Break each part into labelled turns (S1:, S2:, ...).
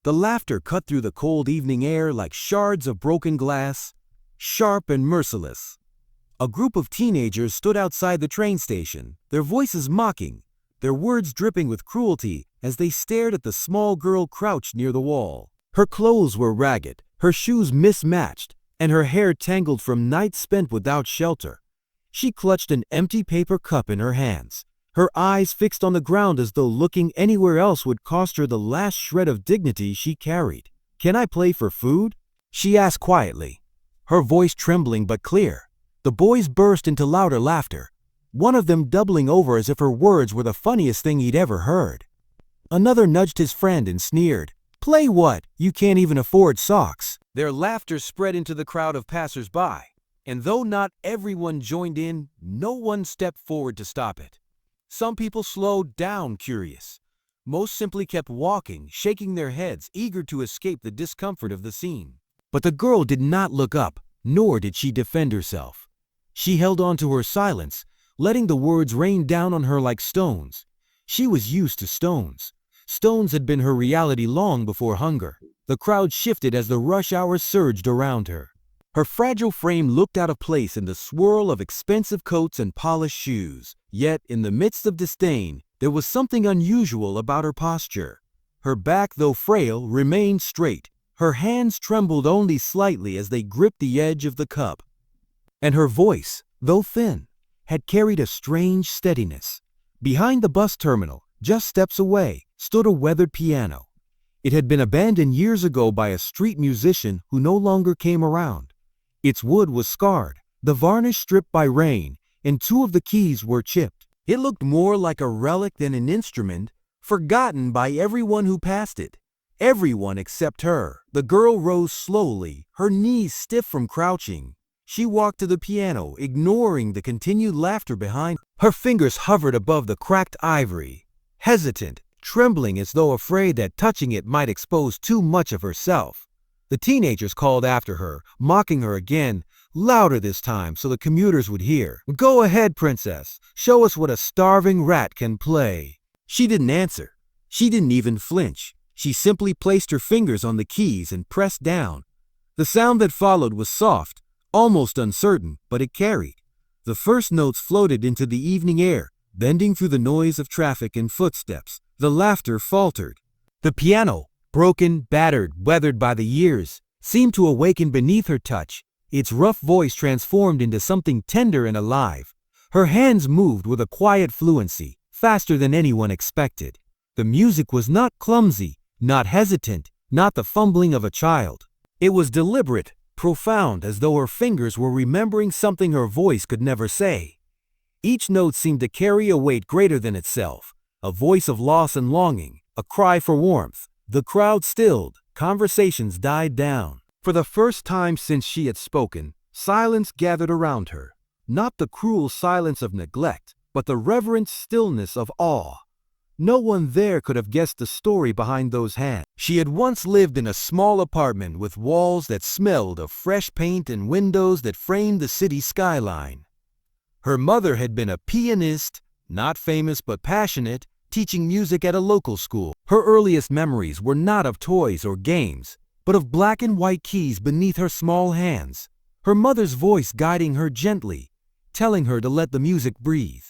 S1: The laughter cut through the cold evening air like shards of broken glass, sharp and merciless. A group of teenagers stood outside the train station, their voices mocking, their words dripping with cruelty as they stared at the small girl crouched near the wall. Her clothes were ragged, her shoes mismatched, and her hair tangled from nights spent without shelter. She clutched an empty paper cup in her hands, her eyes fixed on the ground as though looking anywhere else would cost her the last shred of dignity she carried. "Can I play for food?" she asked quietly, her voice trembling but clear. The boys burst into louder laughter, one of them doubling over as if her words were the funniest thing he'd ever heard. Another nudged his friend and sneered, "Play what? You can't even afford socks." Their laughter spread into the crowd of passers-by, and though not everyone joined in, no one stepped forward to stop it. Some people slowed down, curious. Most simply kept walking, shaking their heads, eager to escape the discomfort of the scene. But the girl did not look up, nor did she defend herself. She held on to her silence, letting the words rain down on her like stones. She was used to stones. Stones had been her reality long before hunger. The crowd shifted as the rush hour surged around her. Her fragile frame looked out of place in the swirl of expensive coats and polished shoes. Yet, in the midst of disdain, there was something unusual about her posture. Her back, though frail, remained straight. Her hands trembled only slightly as they gripped the edge of the cup. And her voice, though thin, had carried a strange steadiness. Behind the bus terminal, just steps away, stood a weathered piano. It had been abandoned years ago by a street musician who no longer came around. Its wood was scarred, the varnish stripped by rain, and two of the keys were chipped. It looked more like a relic than an instrument, forgotten by everyone who passed it. Everyone except her. The girl rose slowly, her knees stiff from crouching. She walked to the piano, ignoring the continued laughter behind. Her fingers hovered above the cracked ivory, hesitant, trembling as though afraid that touching it might expose too much of herself. The teenagers called after her, mocking her again, louder this time so the commuters would hear. "Go ahead, princess. Show us what a starving rat can play." She didn't answer. She didn't even flinch. She simply placed her fingers on the keys and pressed down. The sound that followed was soft, almost uncertain, but it carried. The first notes floated into the evening air, bending through the noise of traffic and footsteps. The laughter faltered. The piano, broken, battered, weathered by the years, seemed to awaken beneath her touch, its rough voice transformed into something tender and alive. Her hands moved with a quiet fluency, faster than anyone expected. The music was not clumsy, not hesitant, not the fumbling of a child. It was deliberate, profound, as though her fingers were remembering something her voice could never say. Each note seemed to carry a weight greater than itself, a voice of loss and longing, a cry for warmth. The crowd stilled, conversations died down. For the first time since she had spoken, silence gathered around her. Not the cruel silence of neglect, but the reverent stillness of awe. No one there could have guessed the story behind those hands. She had once lived in a small apartment with walls that smelled of fresh paint and windows that framed the city skyline. Her mother had been a pianist, not famous but passionate, teaching music at a local school. Her earliest memories were not of toys or games, but of black and white keys beneath her small hands, her mother's voice guiding her gently, telling her to let the music breathe.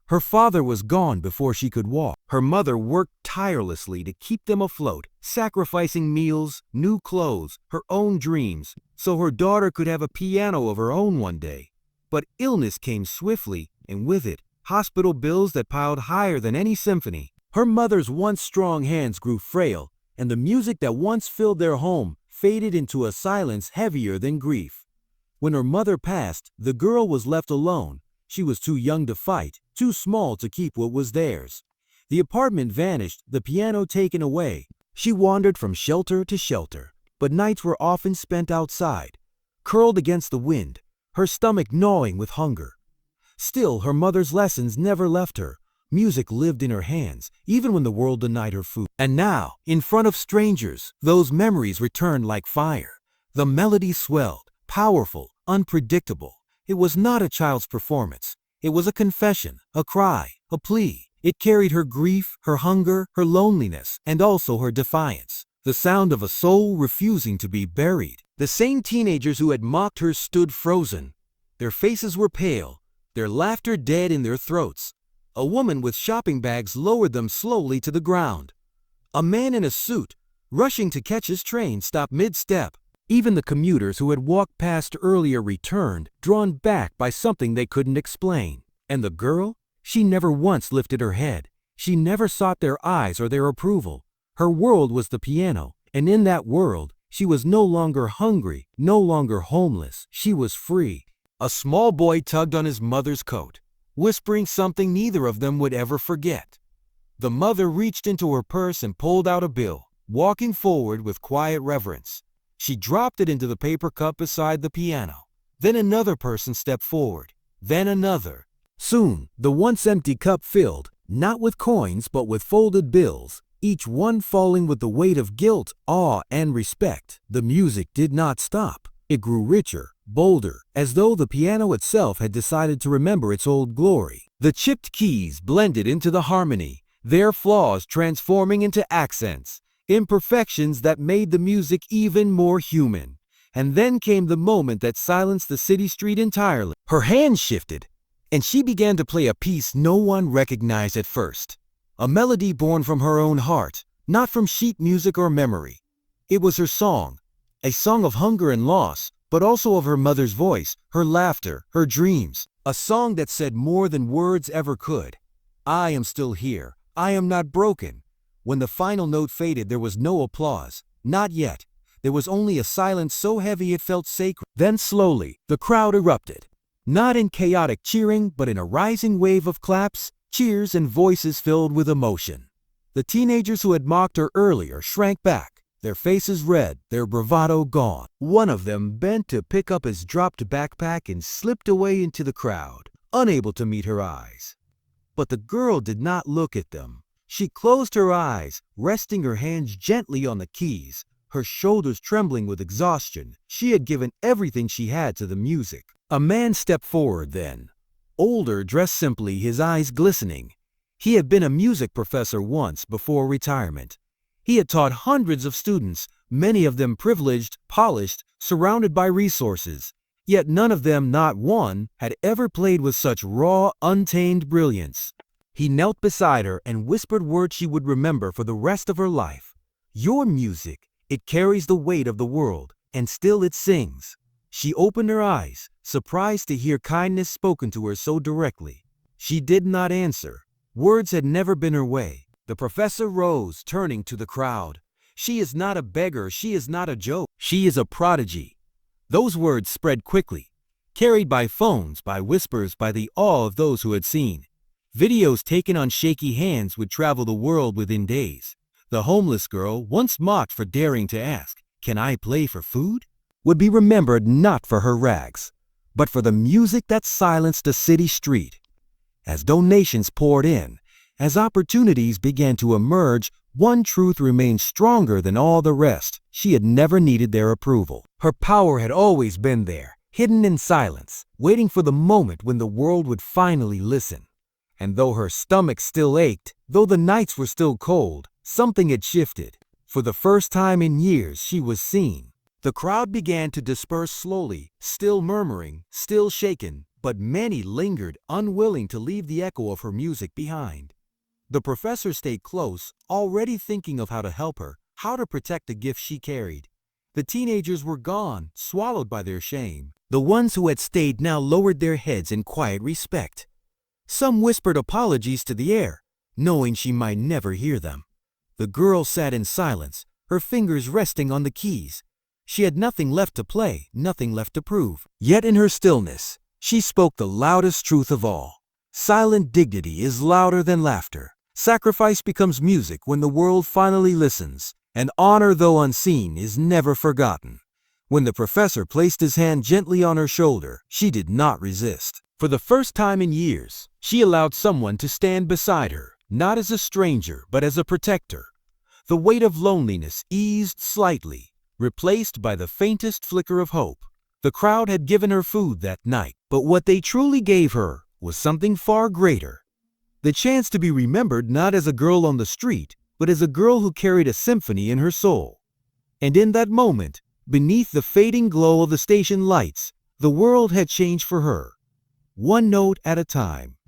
S1: Her father was gone before she could walk. Her mother worked tirelessly to keep them afloat, sacrificing meals, new clothes, her own dreams, so her daughter could have a piano of her own one day. But illness came swiftly, and with it, hospital bills that piled higher than any symphony. Her mother's once strong hands grew frail, and the music that once filled their home faded into a silence heavier than grief. When her mother passed, the girl was left alone. She was too young to fight, too small to keep what was theirs. The apartment vanished, the piano taken away. She wandered from shelter to shelter, but nights were often spent outside, curled against the wind, her stomach gnawing with hunger. Still, her mother's lessons never left her. Music lived in her hands, even when the world denied her food. And now, in front of strangers, those memories returned like fire. The melody swelled, powerful, unpredictable. It was not a child's performance. It was a confession, a cry, a plea. It carried her grief, her hunger, her loneliness, and also her defiance. the sound of a soul refusing to be buried. The same teenagers who had mocked her stood frozen. Their faces were pale, their laughter dead in their throats. A woman with shopping bags lowered them slowly to the ground. A man in a suit, rushing to catch his train, stopped mid-step. Even the commuters who had walked past earlier returned, drawn back by something they couldn't explain. And the girl? She never once lifted her head. She never sought their eyes or their approval. Her world was the piano, and in that world, she was no longer hungry, no longer homeless. She was free. A small boy tugged on his mother's coat, whispering something neither of them would ever forget. The mother reached into her purse and pulled out a bill, walking forward with quiet reverence. She dropped it into the paper cup beside the piano. Then another person stepped forward, then another. Soon, the once empty cup filled, not with coins but with folded bills, each one falling with the weight of guilt, awe, and respect. The music did not stop. It grew richer, bolder, as though the piano itself had decided to remember its old glory. The chipped keys blended into the harmony, their flaws transforming into accents, imperfections that made the music even more human. And then came the moment that silenced the city street entirely. Her hands shifted, and she began to play a piece no one recognized at first. A melody born from her own heart, not from sheet music or memory. It was her song, a song of hunger and loss, but also of her mother's voice, her laughter, her dreams. A song that said more than words ever could. I am still here. I am not broken. When the final note faded, there was no applause. Not yet. There was only a silence so heavy it felt sacred. Then slowly, the crowd erupted. Not in chaotic cheering, but in a rising wave of claps, cheers, and voices filled with emotion. The teenagers who had mocked her earlier shrank back, their faces red, their bravado gone. One of them bent to pick up his dropped backpack and slipped away into the crowd, unable to meet her eyes. But the girl did not look at them. She closed her eyes, resting her hands gently on the keys, her shoulders trembling with exhaustion. She had given everything she had to the music. A man stepped forward then. Older, dressed simply, his eyes glistening. He had been a music professor once before retirement. He had taught hundreds of students, many of them privileged, polished, surrounded by resources. Yet none of them, not one, had ever played with such raw, untamed brilliance. He knelt beside her and whispered words she would remember for the rest of her life. Your music, it carries the weight of the world, and still it sings. She opened her eyes, surprised to hear kindness spoken to her so directly. She did not answer. Words had never been her way. The professor rose, turning to the crowd. She is not a beggar, she is not a joke. She is a prodigy. Those words spread quickly, carried by phones, by whispers, by the awe of those who had seen. Videos taken on shaky hands would travel the world within days. The homeless girl, once mocked for daring to ask, "Can I play for food?" would be remembered not for her rags, but for the music that silenced the city street. As donations poured in, as opportunities began to emerge, one truth remained stronger than all the rest. She had never needed their approval. Her power had always been there, hidden in silence, waiting for the moment when the world would finally listen. And though her stomach still ached, though the nights were still cold, something had shifted. For the first time in years, she was seen. The crowd began to disperse slowly, still murmuring, still shaken, but many lingered, unwilling to leave the echo of her music behind. The professor stayed close, already thinking of how to help her, how to protect the gift she carried. The teenagers were gone, swallowed by their shame. The ones who had stayed now lowered their heads in quiet respect. Some whispered apologies to the air, knowing she might never hear them. The girl sat in silence, her fingers resting on the keys. She had nothing left to play, nothing left to prove. Yet in her stillness, she spoke the loudest truth of all. Silent dignity is louder than laughter. Sacrifice becomes music when the world finally listens, and honor, though unseen, is never forgotten. When the professor placed his hand gently on her shoulder, she did not resist. For the first time in years, she allowed someone to stand beside her, not as a stranger, but as a protector. The weight of loneliness eased slightly, replaced by the faintest flicker of hope. The crowd had given her food that night, but what they truly gave her was something far greater. The chance to be remembered not as a girl on the street, but as a girl who carried a symphony in her soul. And in that moment, beneath the fading glow of the station lights, the world had changed for her. One note at a time.